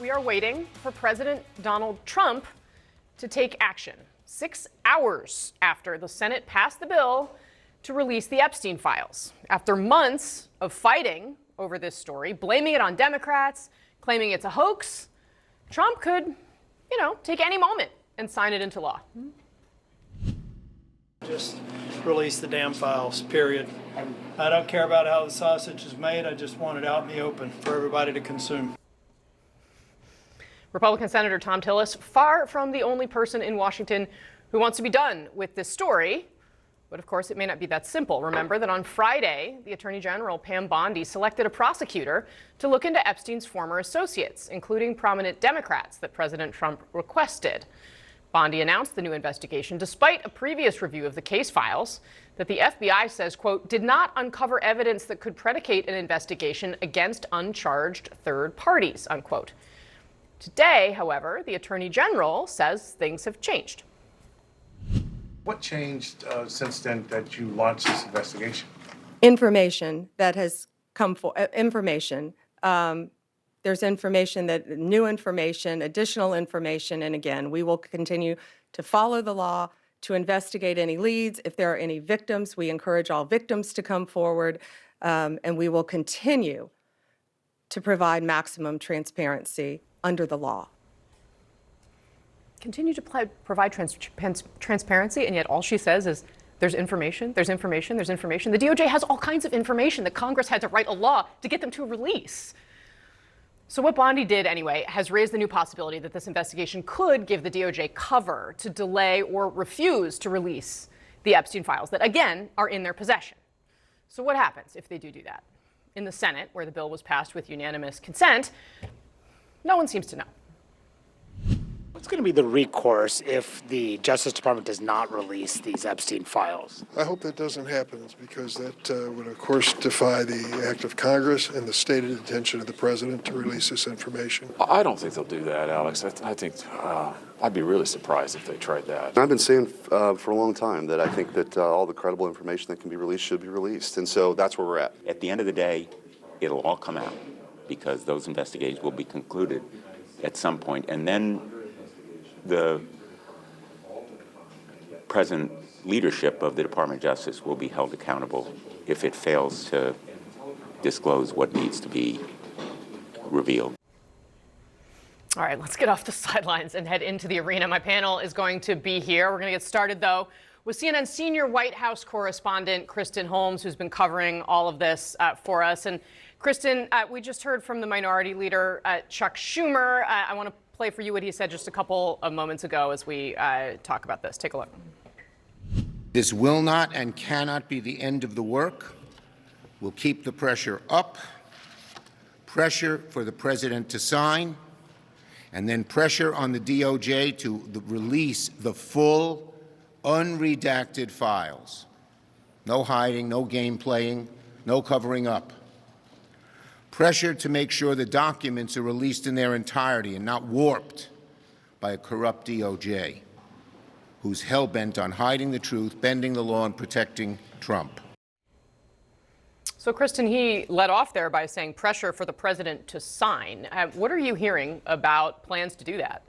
we are waiting for President Donald Trump to take action. 6 hours after the Senate passed the bill to release the Epstein files. After months of fighting over this story, blaming it on Democrats, claiming it's a hoax, Trump could, take any moment and sign it into law. Just release the damn files, period. I don't care about how the sausage is made. I just want it out in the open for everybody to consume. Republican Senator Thom Tillis, far from the only person in Washington who wants to be done with this story. But of course, it may not be that simple. Remember that on Friday, the Attorney General, Pam Bondi, selected a prosecutor to look into Epstein's former associates, including prominent Democrats that President Trump requested. Bondi announced the new investigation despite a previous review of the case files that the FBI says, quote, did not uncover evidence that could predicate an investigation against uncharged third parties, unquote. Today, however, the Attorney General says things have changed. What changed since then that you launched this investigation? Information that has come for information. There's information new information, additional information, and again, we will continue to follow the law, to investigate any leads. If there are any victims, we encourage all victims to come forward, and we will continue to provide maximum transparency under the law. Continue to provide transparency, and yet all she says is there's information, there's information, there's information. The DOJ has all kinds of information that Congress had to write a law to get them to release. So what Bondi did anyway has raised the new possibility that this investigation could give the DOJ cover to delay or refuse to release the Epstein files that, again, are in their possession. So what happens if they do that? In the Senate, where the bill was passed with unanimous consent, no one seems to know. What's going to be the recourse if the Justice Department does not release these Epstein files? I hope that doesn't happen because that would, of course, defy the act of Congress and the stated intention of the president to release this information. I don't think they'll do that, Alex. I think I'd be really surprised if they tried that. I've been saying for a long time that I think that all the credible information that can be released should be released, and so that's where we're at. At the end of the day, it'll all come out because those investigations will be concluded at some point, and then the present leadership of the Department of Justice will be held accountable if it fails to disclose what needs to be revealed. All right, let's get off the sidelines and head into the arena. My panel is going to be here. We're going to get started, though, with CNN senior White House correspondent Kristen Holmes, who's been covering all of this for us. And Kristen, we just heard from the Minority Leader, Chuck Schumer. I want to play for you what he said just a couple of moments ago as we talk about this. Take a look. This will not and cannot be the end of the work. We'll keep the pressure up, pressure for the president to sign, and then pressure on the DOJ to release the full, unredacted files. No hiding, no game playing, no covering up. Pressure to make sure the documents are released in their entirety and not warped by a corrupt DOJ who's hell-bent on hiding the truth, bending the law, and protecting Trump. So, Kristen, he led off there by saying pressure for the president to sign. What are you hearing about plans to do that?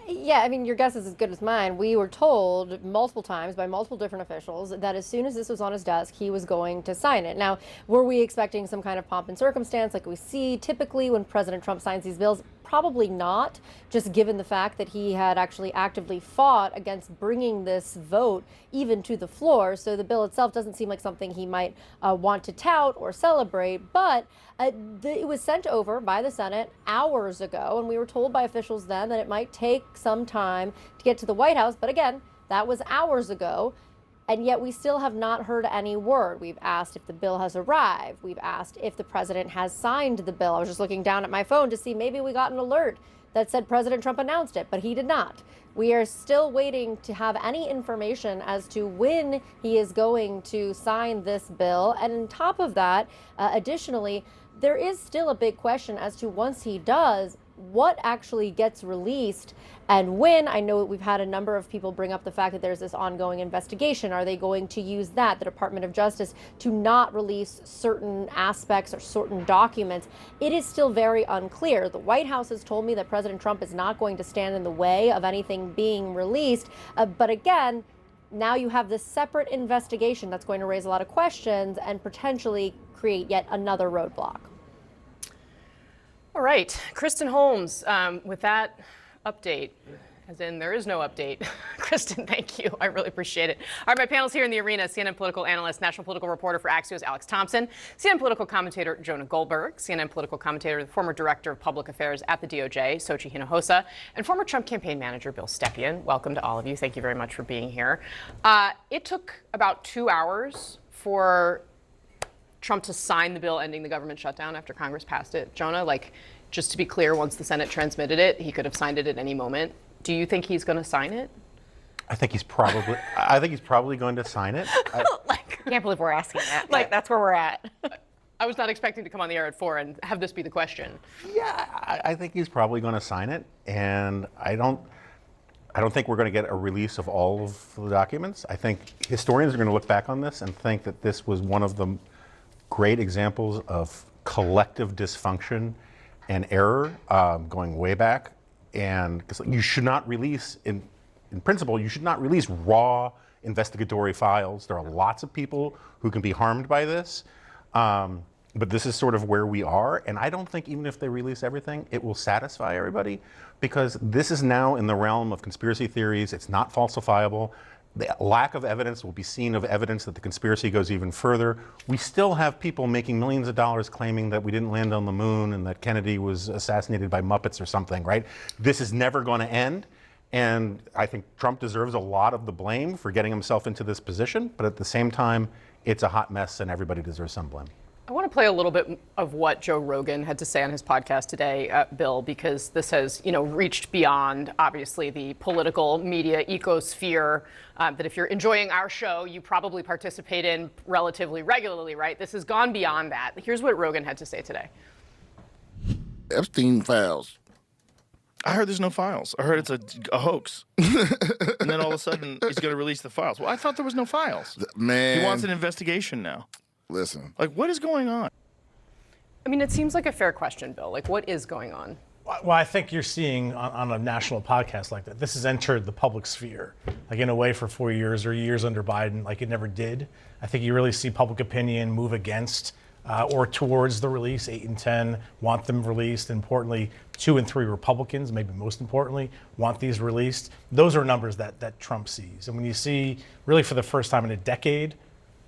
Yeah, I mean, your guess is as good as mine. We were told multiple times by multiple different officials that as soon as this was on his desk, he was going to sign it. Now, were we expecting some kind of pomp and circumstance like we see typically when President Trump signs these bills? Probably not, just given the fact that he had actually actively fought against bringing this vote even to the floor. So the bill itself doesn't seem like something he might want to tout or celebrate. But it was sent over by the Senate hours ago, and we were told by officials then that it might take some time to get to the White House. But again, that was hours ago. And yet we still have not heard any word. We've asked if the bill has arrived. We've asked if the president has signed the bill. I was just looking down at my phone to see maybe we got an alert that said President Trump announced it, but he did not. We are still waiting to have any information as to when he is going to sign this bill. And on top of that, additionally, there is still a big question as to once he does, what actually gets released and when. I know we've had a number of people bring up the fact that there's this ongoing investigation. Are they going to use that, the Department of Justice, to not release certain aspects or certain documents? It is still very unclear. The White House has told me that President Trump is not going to stand in the way of anything being released. But again, now you have this separate investigation that's going to raise a lot of questions and potentially create yet another roadblock. All right, Kristen Holmes, with that update, as in there is no update. Kristen, thank you. I really appreciate it. All right, my panel's here in the arena. CNN political analyst, national political reporter for Axios, Alex Thompson. CNN political commentator, Jonah Goldberg. CNN political commentator, the former director of public affairs at the DOJ, Sochi Hinojosa. And former Trump campaign manager, Bill Stepien. Welcome to all of you. Thank you very much for being here. It took about 2 hours for Trump to sign the bill ending the government shutdown after Congress passed it. Jonah, just to be clear, once the Senate transmitted it, he could have signed it at any moment. Do you think he's going to sign it? I think he's probably going to sign it. I can't believe we're asking that. That's where we're at. I was not expecting to come on the air at 4 and have this be the question. Yeah, I think he's probably going to sign it, and I don't think we're going to get a release of all of the documents. I think historians are going to look back on this and think that this was one of the great examples of collective dysfunction and error going way back. And you should not release, in principle, you should not release raw investigatory files. There are lots of people who can be harmed by this. But this is sort of where we are. And I don't think even if they release everything, it will satisfy everybody, because this is now in the realm of conspiracy theories. It's not falsifiable. The lack of evidence will be seen of evidence that the conspiracy goes even further. We still have people making millions of dollars claiming that we didn't land on the moon and that Kennedy was assassinated by Muppets or something, right? This is never going to end. And I think Trump deserves a lot of the blame for getting himself into this position. But at the same time, it's a hot mess and everybody deserves some blame. I want to play a little bit of what Joe Rogan had to say on his podcast today, Bill, because this has, reached beyond, obviously, the political media ecosphere that if you're enjoying our show, you probably participate in relatively regularly, right? This has gone beyond that. Here's what Rogan had to say today. Epstein files. I heard there's no files. I heard it's a hoax. And then all of a sudden, he's going to release the files. Well, I thought there was no files. Man. He wants an investigation now. Listen. What is going on? I mean, it seems like a fair question, Bill. What is going on? Well, I think you're seeing on a national podcast like that, this has entered the public sphere, in a way for 4 years or years under Biden, like it never did. I think you really see public opinion move against or towards the release. 8 and 10 want them released. Importantly, 2 and 3 Republicans, maybe most importantly, want these released. Those are numbers that Trump sees. And when you see, really for the first time in a decade,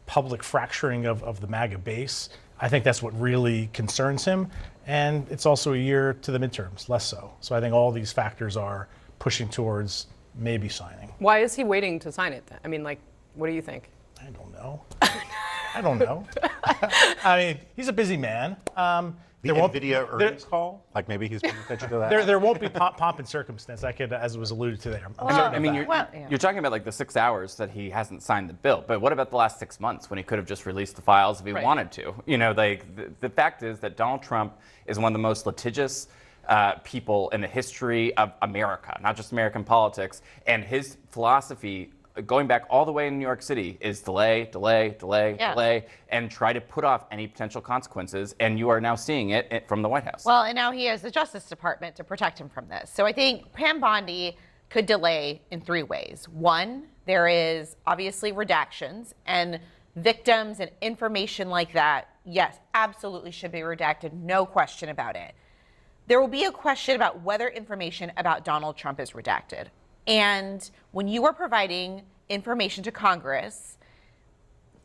public fracturing of the MAGA base, I think that's what really concerns him. And it's also a year to the midterms, less so. So I think all these factors are pushing towards maybe signing. Why is he waiting to sign it then? I mean, what do you think? I don't know. I don't know. I mean, he's a busy man. The NVIDIA earnings call? Maybe he's paying attention to that? There won't be pomp and circumstance, as was alluded to there. You're talking about the 6 hours that he hasn't signed the bill, but what about the last 6 months when he could have just released the files if he wanted to? The fact is that Donald Trump is one of the most litigious people in the history of America, not just American politics, and his philosophy, going back all the way in New York City, is delay, and try to put off any potential consequences. And you are now seeing it from the White House. Well, and now he has the Justice Department to protect him from this. So I think Pam Bondi could delay in 3 ways. One, there is obviously redactions, and victims and information like that, yes, absolutely should be redacted, no question about it. There will be a question about whether information about Donald Trump is redacted. And when you are providing information to Congress,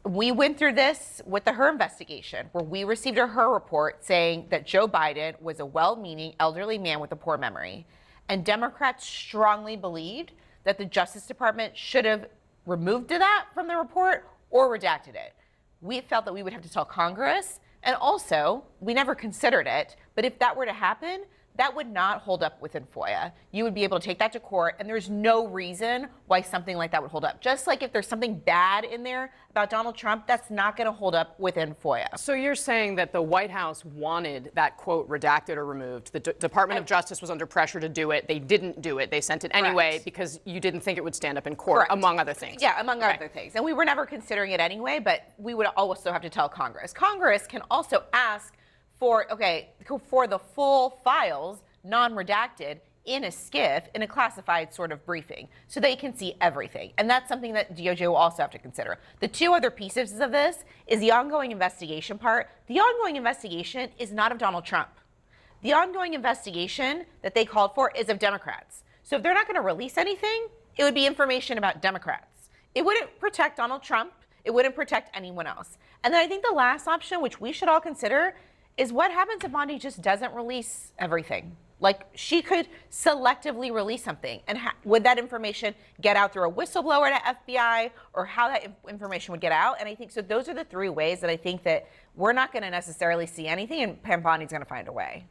we went through this with the Hur investigation, where we received a Hur report saying that Joe Biden was a well-meaning elderly man with a poor memory. And Democrats strongly believed that the Justice Department should have removed that from the report or redacted it. We felt that we would have to tell Congress, and also, we never considered it, but if that were to happen, that would not hold up within FOIA. You would be able to take that to court, and there's no reason why something like that would hold up. Just like if there's something bad in there about Donald Trump, that's not going to hold up within FOIA. So you're saying that the White House wanted that quote redacted or removed. The Department of Justice was under pressure to do it. They didn't do it. They sent it anyway Correct. because you didn't think it would stand up in court, Correct. among other things. Yeah, among other things. And we were never considering it anyway, but we would also have to tell Congress. Congress can also ask for the full files, non-redacted, in a SCIF, in a classified sort of briefing, so they can see everything. And that's something that DOJ will also have to consider. The two other pieces of this is the ongoing investigation part. The ongoing investigation is not of Donald Trump. The ongoing investigation that they called for is of Democrats. So if they're not going to release anything, it would be information about Democrats. It wouldn't protect Donald Trump. It wouldn't protect anyone else. And then I think the last option, which we should all consider, is what happens if Bondi just doesn't release everything? Like, she could selectively release something, and would that information get out through a whistleblower to FBI, or how that information would get out? And I think so. Those are the three ways that I think that we're not going to necessarily see anything, and Pam Bondi's going to find a way.